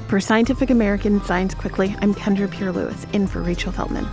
For Scientific American Science Quickly, I'm Kendra Pierre-Louis, in for Rachel Feldman.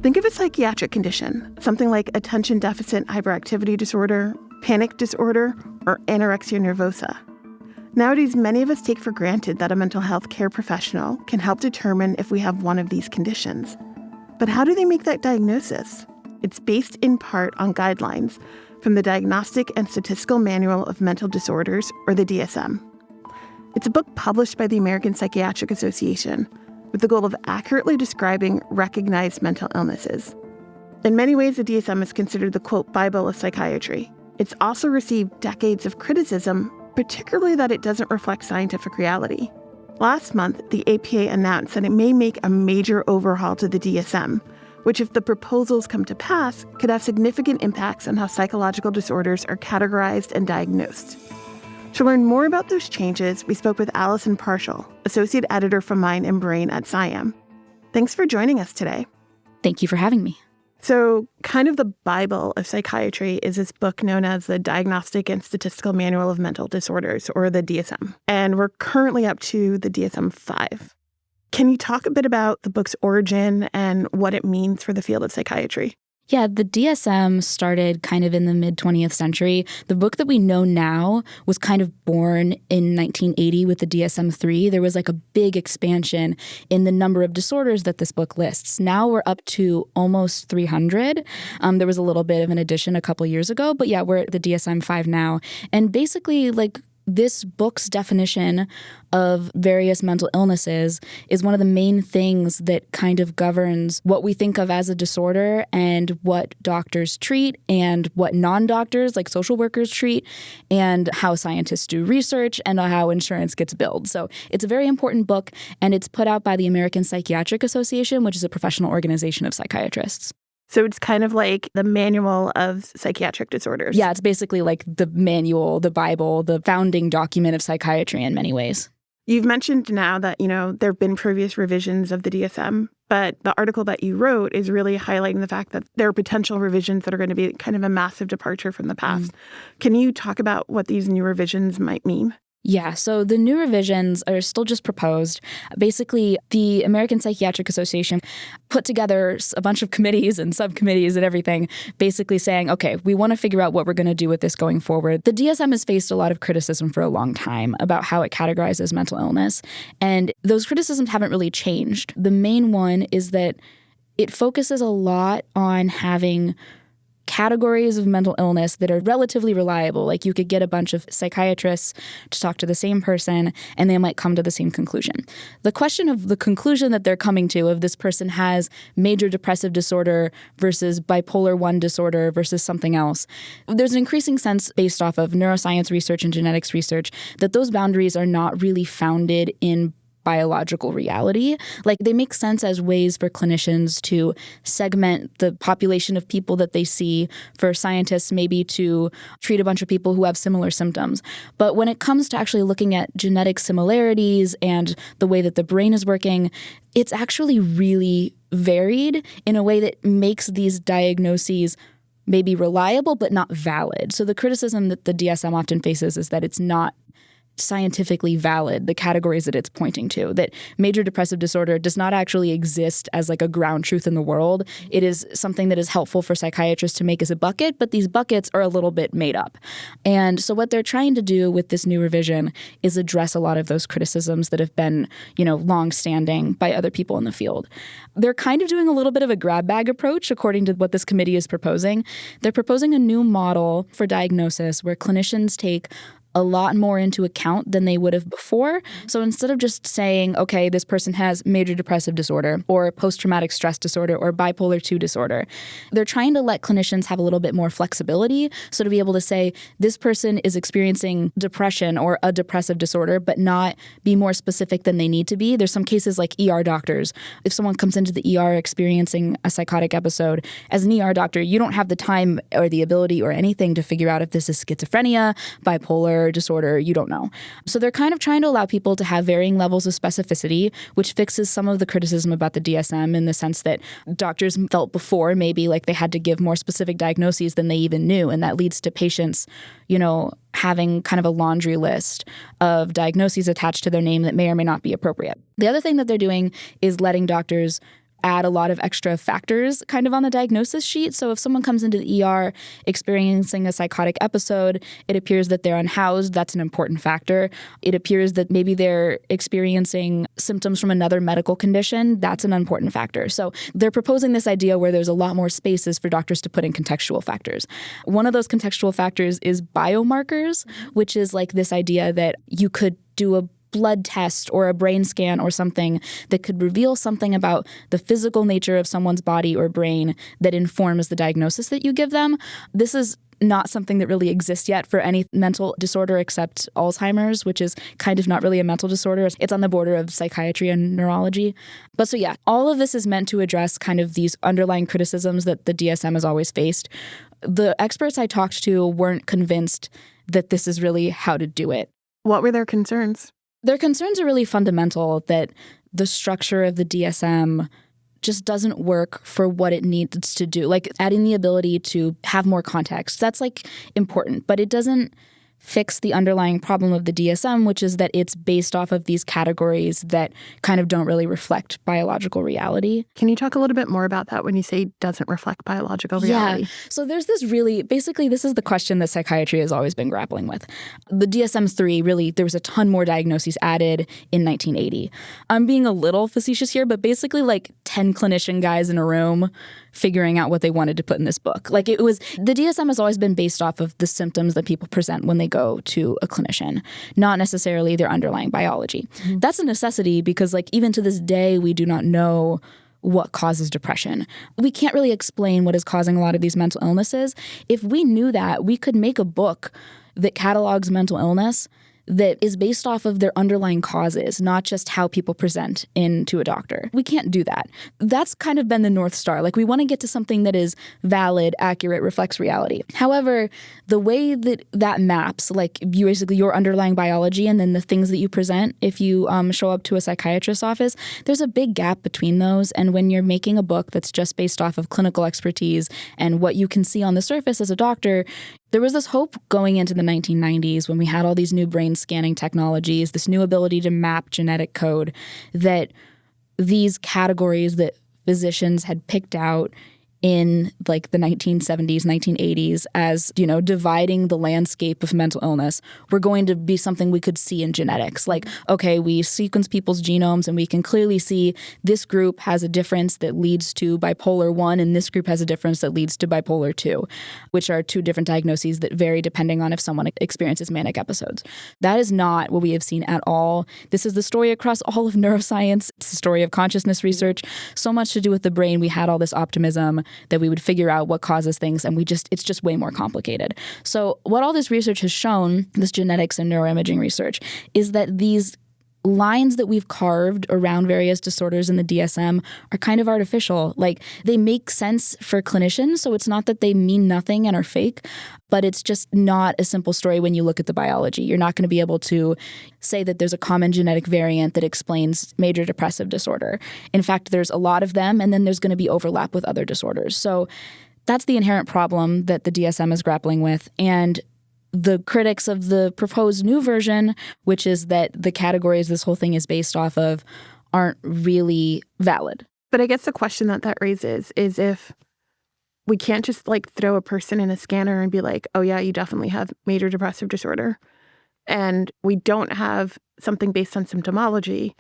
Think of a psychiatric condition, something like attention deficit hyperactivity disorder, panic disorder, or anorexia nervosa. Nowadays, many of us take for granted that a mental health care professional can help determine if we have one of these conditions. But how do they make that diagnosis? It's based in part on guidelines from the Diagnostic and Statistical Manual of Mental Disorders, or the DSM. It's a book published by the American Psychiatric Association with the goal of accurately describing recognized mental illnesses. In many ways, the DSM is considered the, quote, Bible of psychiatry. It's also received decades of criticism, particularly that it doesn't reflect scientific reality. Last month, the APA announced that it may make a major overhaul to the DSM, which, if the proposals come to pass, could have significant impacts on how psychological disorders are categorized and diagnosed. To learn more about those changes, we spoke with Allison Parshall, Associate Editor for Mind and Brain at SciAm. Thanks for joining us today. Thank you for having me. So, kind of the Bible of psychiatry is this book known as the Diagnostic and Statistical Manual of Mental Disorders, or the DSM. And we're currently up to the DSM-5. Can you talk a bit about the book's origin and what it means for the field of psychiatry? Yeah, the DSM started kind of in the mid-20th century. The book that we know now was kind of born in 1980 with the DSM-3. There was like a big expansion in the number of disorders that this book lists. Now we're up to almost 300. There was a little bit of an addition a couple years ago, but yeah, we're at the DSM-5 now. And basically, like, this book's definition of various mental illnesses is one of the main things that kind of governs what we think of as a disorder and what doctors treat and what non-doctors, like social workers, treat, and how scientists do research and how insurance gets billed. So it's a very important book, and it's put out by the American Psychiatric Association, which is a professional organization of psychiatrists. So it's kind of like the manual of psychiatric disorders. Yeah, it's basically like the manual, the Bible, the founding document of psychiatry in many ways. You've mentioned now that, there have been previous revisions of the DSM, but the article that you wrote is really highlighting the fact that there are potential revisions that are going to be kind of a massive departure from the past. Can you talk about what these new revisions might mean? Yeah, so the new revisions are still just proposed. Basically, the American Psychiatric Association put together a bunch of committees and subcommittees and everything, basically saying, okay, we want to figure out what we're going to do with this going forward. The DSM has faced a lot of criticism for a long time about how it categorizes mental illness, and those criticisms haven't really changed. The main one is that it focuses a lot on having categories of mental illness that are relatively reliable. Like, you could get a bunch of psychiatrists to talk to the same person and they might come to the same conclusion. The question of the conclusion that they're coming to, of this person has major depressive disorder versus bipolar 1 disorder versus something else, there's an increasing sense based off of neuroscience research and genetics research that those boundaries are not really founded in biological reality. Like, they make sense as ways for clinicians to segment the population of people that they see, for scientists maybe to treat a bunch of people who have similar symptoms. But when it comes to actually looking at genetic similarities and the way that the brain is working, it's actually really varied in a way that makes these diagnoses maybe reliable but not valid. So the criticism that the DSM often faces is that it's not scientifically valid, the categories that it's pointing to, that major depressive disorder does not actually exist as like a ground truth in the world. It is something that is helpful for psychiatrists to make as a bucket, but these buckets are a little bit made up. And so what they're trying to do with this new revision is address a lot of those criticisms that have been, long-standing by other people in the field. They're kind of doing a little bit of a grab bag approach, according to what this committee is proposing. They're proposing a new model for diagnosis where clinicians take a lot more into account than they would have before. So instead of just saying, okay, this person has major depressive disorder or post-traumatic stress disorder or bipolar 2 disorder, they're trying to let clinicians have a little bit more flexibility. So to be able to say, this person is experiencing depression or a depressive disorder, but not be more specific than they need to be. There's some cases like ER doctors. If someone comes into the ER experiencing a psychotic episode, as an ER doctor, you don't have the time or the ability or anything to figure out if this is schizophrenia, bipolar, bipolar disorder, you don't know. So they're kind of trying to allow people to have varying levels of specificity, which fixes some of the criticism about the DSM in the sense that doctors felt before maybe like they had to give more specific diagnoses than they even knew. And that leads to patients, having kind of a laundry list of diagnoses attached to their name that may or may not be appropriate. The other thing that they're doing is letting doctors add a lot of extra factors kind of on the diagnosis sheet. So if someone comes into the ER experiencing a psychotic episode, it appears that they're unhoused. That's an important factor. It appears that maybe they're experiencing symptoms from another medical condition. That's an important factor. So they're proposing this idea where there's a lot more spaces for doctors to put in contextual factors. One of those contextual factors is biomarkers, which is like this idea that you could do a blood test or a brain scan or something that could reveal something about the physical nature of someone's body or brain that informs the diagnosis that you give them. This is not something that really exists yet for any mental disorder except Alzheimer's, which is kind of not really a mental disorder. It's on the border of psychiatry and neurology. But so yeah, all of this is meant to address kind of these underlying criticisms that the DSM has always faced. The experts I talked to weren't convinced that this is really how to do it. What were their concerns? Their concerns are really fundamental, that the structure of the DSM just doesn't work for what it needs to do. Like adding the ability to have more context, that's like important, but it doesn't fix the underlying problem of the DSM, which is that it's based off of these categories that kind of don't really reflect biological reality. Can you talk a little bit more about that when you say doesn't reflect biological reality? Yeah. So there's this basically this is the question that psychiatry has always been grappling with. The DSM-3, really, there was a ton more diagnoses added in 1980. I'm being a little facetious here, but basically like 10 clinician guys in a room figuring out what they wanted to put in this book. Like the DSM has always been based off of the symptoms that people present when they go to a clinician, not necessarily their underlying biology. Mm-hmm. That's a necessity because like even to this day, we do not know what causes depression. We can't really explain what is causing a lot of these mental illnesses. If we knew that, we could make a book that catalogs mental illness that is based off of their underlying causes, not just how people present into a doctor. We can't do that. That's kind of been the North Star. Like we want to get to something that is valid, accurate, reflects reality. However, the way that maps, like basically your underlying biology and then the things that you present if you show up to a psychiatrist's office, there's a big gap between those. And when you're making a book that's just based off of clinical expertise and what you can see on the surface as a doctor, there was this hope going into the 1990s when we had all these new brain scanning technologies, this new ability to map genetic code, that these categories that physicians had picked out in like the 1970s, 1980s as, dividing the landscape of mental illness were going to be something we could see in genetics. Like, okay, we sequence people's genomes and we can clearly see this group has a difference that leads to bipolar 1 and this group has a difference that leads to bipolar 2, which are two different diagnoses that vary depending on if someone experiences manic episodes. That is not what we have seen at all. This is the story across all of neuroscience. It's the story of consciousness research. So much to do with the brain. We had all this optimism that we would figure out what causes things, and it's just way more complicated. So what all this research has shown, this genetics and neuroimaging research, is that these lines that we've carved around various disorders in the DSM are kind of artificial. Like they make sense for clinicians, so it's not that they mean nothing and are fake, but it's just not a simple story when you look at the biology. You're not going to be able to say that there's a common genetic variant that explains major depressive disorder. In fact, there's a lot of them, and then there's going to be overlap with other disorders. So that's the inherent problem that the DSM is grappling with. And the critics of the proposed new version, which is that the categories this whole thing is based off of, aren't really valid. But I guess the question that raises is if we can't just like throw a person in a scanner and be like, oh yeah, you definitely have major depressive disorder, and we don't have something based on symptomology,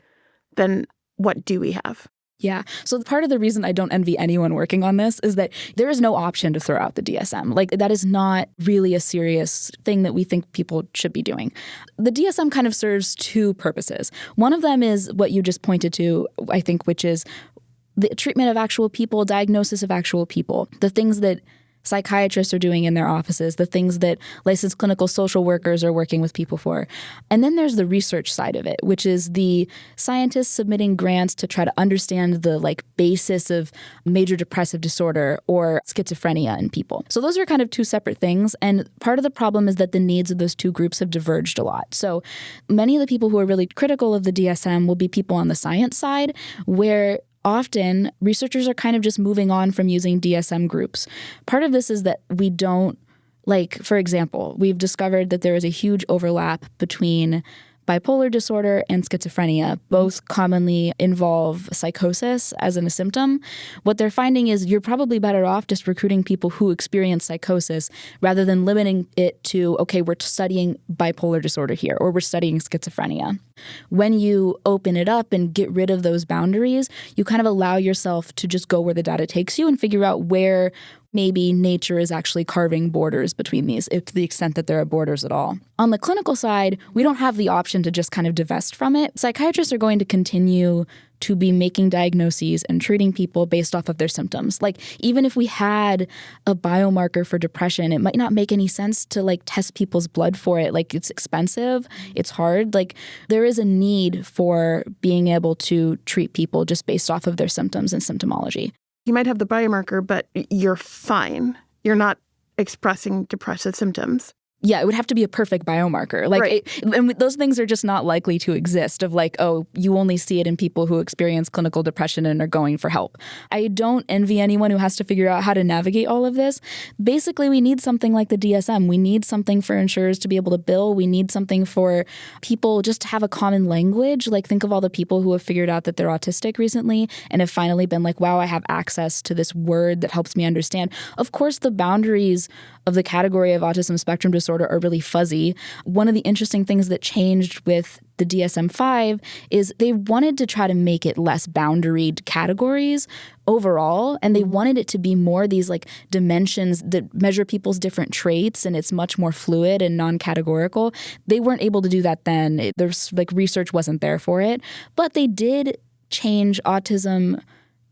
then what do we have? Yeah. So part of the reason I don't envy anyone working on this is that there is no option to throw out the DSM. Like that is not really a serious thing that we think people should be doing. The DSM kind of serves two purposes. One of them is what you just pointed to, I think, which is the treatment of actual people, diagnosis of actual people, the things that psychiatrists are doing in their offices, the things that licensed clinical social workers are working with people for. And then there's the research side of it, which is the scientists submitting grants to try to understand the basis of major depressive disorder or schizophrenia in people. So those are kind of two separate things. And part of the problem is that the needs of those two groups have diverged a lot. So many of the people who are really critical of the DSM will be people on the science side, where often researchers are kind of just moving on from using DSM groups. Part of this is that we don't, for example, we've discovered that there is a huge overlap between bipolar disorder and schizophrenia. Both commonly involve psychosis as a symptom. What they're finding is you're probably better off just recruiting people who experience psychosis rather than limiting it to, okay, we're studying bipolar disorder here or we're studying schizophrenia. When you open it up and get rid of those boundaries, you kind of allow yourself to just go where the data takes you and figure out where maybe nature is actually carving borders between these, if to the extent that there are borders at all. On the clinical side, we don't have the option to just kind of divest from it. Psychiatrists are going to continue to be making diagnoses and treating people based off of their symptoms. Even if we had a biomarker for depression, it might not make any sense to test people's blood for it. It's expensive, it's hard. There is a need for being able to treat people just based off of their symptoms and symptomology. You might have the biomarker, but you're fine. You're not expressing depressive symptoms. Yeah, it would have to be a perfect biomarker. Right. And those things are just not likely to exist of you only see it in people who experience clinical depression and are going for help. I don't envy anyone who has to figure out how to navigate all of this. Basically, we need something like the DSM. We need something for insurers to be able to bill. We need something for people just to have a common language. Think of all the people who have figured out that they're autistic recently and have finally been wow, I have access to this word that helps me understand. Of course, the boundaries of the category of autism spectrum disorder are really fuzzy. One of the interesting things that changed with the DSM-5 is they wanted to try to make it less boundaried categories overall, and they wanted it to be more these dimensions that measure people's different traits, and it's much more fluid and non-categorical. They weren't able to do that then. There's research wasn't there for it, but they did change autism.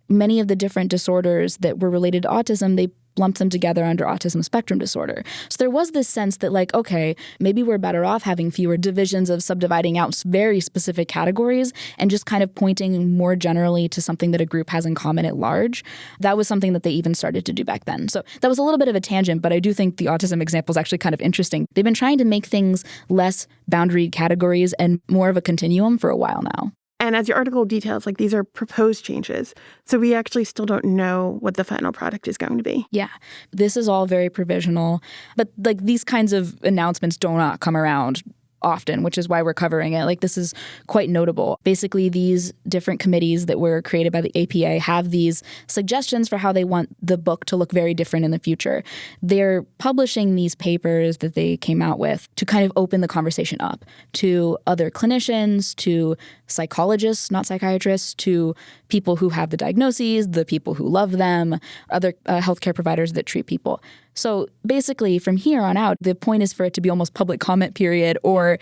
Many of the different disorders that were related to autism, they lumped them together under autism spectrum disorder. So there was this sense that okay, maybe we're better off having fewer divisions of subdividing out very specific categories and just kind of pointing more generally to something that a group has in common at large. That was something that they even started to do back then. So that was a little bit of a tangent, but I do think the autism example is actually kind of interesting. They've been trying to make things less boundaried categories and more of a continuum for a while now. And as your article details, these are proposed changes. So we actually still don't know what the final product is going to be. Yeah, this is all very provisional. But these kinds of announcements do not come around often, which is why we're covering it. This is quite notable. Basically, these different committees that were created by the APA have these suggestions for how they want the book to look very different in the future. They're publishing these papers that they came out with to kind of open the conversation up to other clinicians, to psychologists, not psychiatrists, to people who have the diagnoses, the people who love them, other healthcare providers that treat people. So basically, from here on out, the point is for it to be almost public comment period or,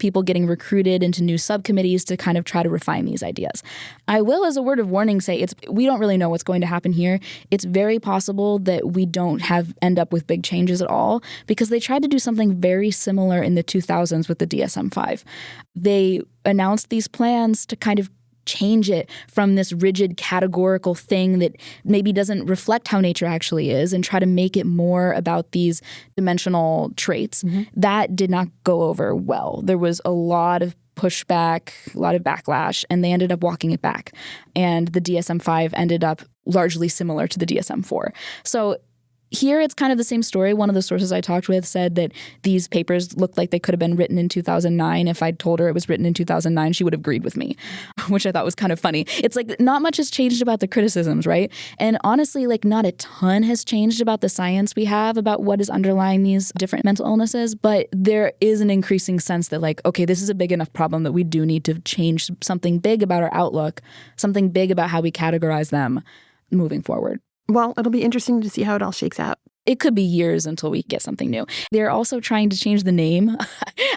people getting recruited into new subcommittees to kind of try to refine these ideas. I will, as a word of warning, say we don't really know what's going to happen here. It's very possible that we don't end up with big changes at all because they tried to do something very similar in the 2000s with the DSM-5. They announced these plans to kind of change it from this rigid categorical thing that maybe doesn't reflect how nature actually is and try to make it more about these dimensional traits. Mm-hmm. That did not go over well. There was a lot of pushback, a lot of backlash, and they ended up walking it back. And the DSM-5 ended up largely similar to the DSM-4. So here, it's kind of the same story. One of the sources I talked with said that these papers looked like they could have been written in 2009. If I'd told her it was written in 2009, she would have agreed with me, which I thought was kind of funny. It's not much has changed about the criticisms, right? And honestly, not a ton has changed about the science we have about what is underlying these different mental illnesses. But there is an increasing sense that okay, this is a big enough problem that we do need to change something big about our outlook, something big about how we categorize them moving forward. Well, it'll be interesting to see how it all shakes out. It could be years until we get something new. They're also trying to change the name.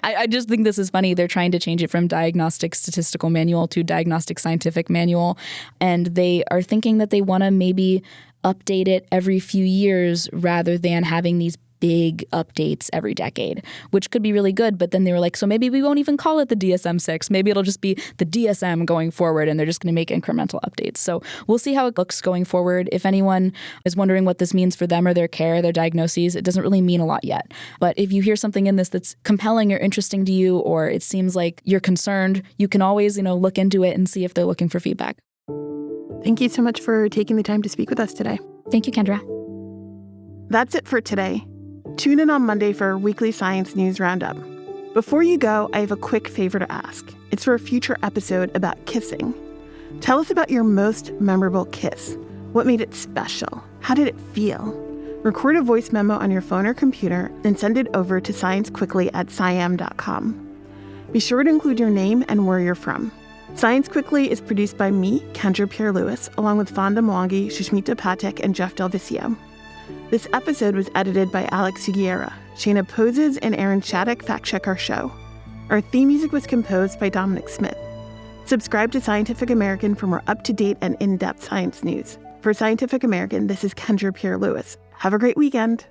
I just think this is funny. They're trying to change it from Diagnostic Statistical Manual to Diagnostic Scientific Manual. And they are thinking that they want to maybe update it every few years rather than having these big updates every decade, which could be really good. But then they were like, so maybe we won't even call it the DSM-6. Maybe it'll just be the DSM going forward, and they're just going to make incremental updates. So we'll see how it looks going forward. If anyone is wondering what this means for them or their care, their diagnoses, it doesn't really mean a lot yet. But if you hear something in this that's compelling or interesting to you, or it seems like you're concerned, you can always, look into it and see if they're looking for feedback. Thank you so much for taking the time to speak with us today. Thank you, Kendra. That's it for today. Tune in on Monday for our weekly science news roundup. Before you go, I have a quick favor to ask. It's for a future episode about kissing. Tell us about your most memorable kiss. What made it special? How did it feel? Record a voice memo on your phone or computer and send it over to sciencequickly@sciam.com. Be sure to include your name and where you're from. Science Quickly is produced by me, Kendra Pierre-Louis, along with Fonda Mwangi, Sushmita, Pathak, and DelViscio. This episode was edited by Alex Sugiura. Shayna Posses and Aaron Shattuck fact-check our show. Our theme music was composed by Dominic Smith. Subscribe to Scientific American for more up-to-date and in-depth science news. For Scientific American, this is Kendra Pierre-Louis. Have a great weekend.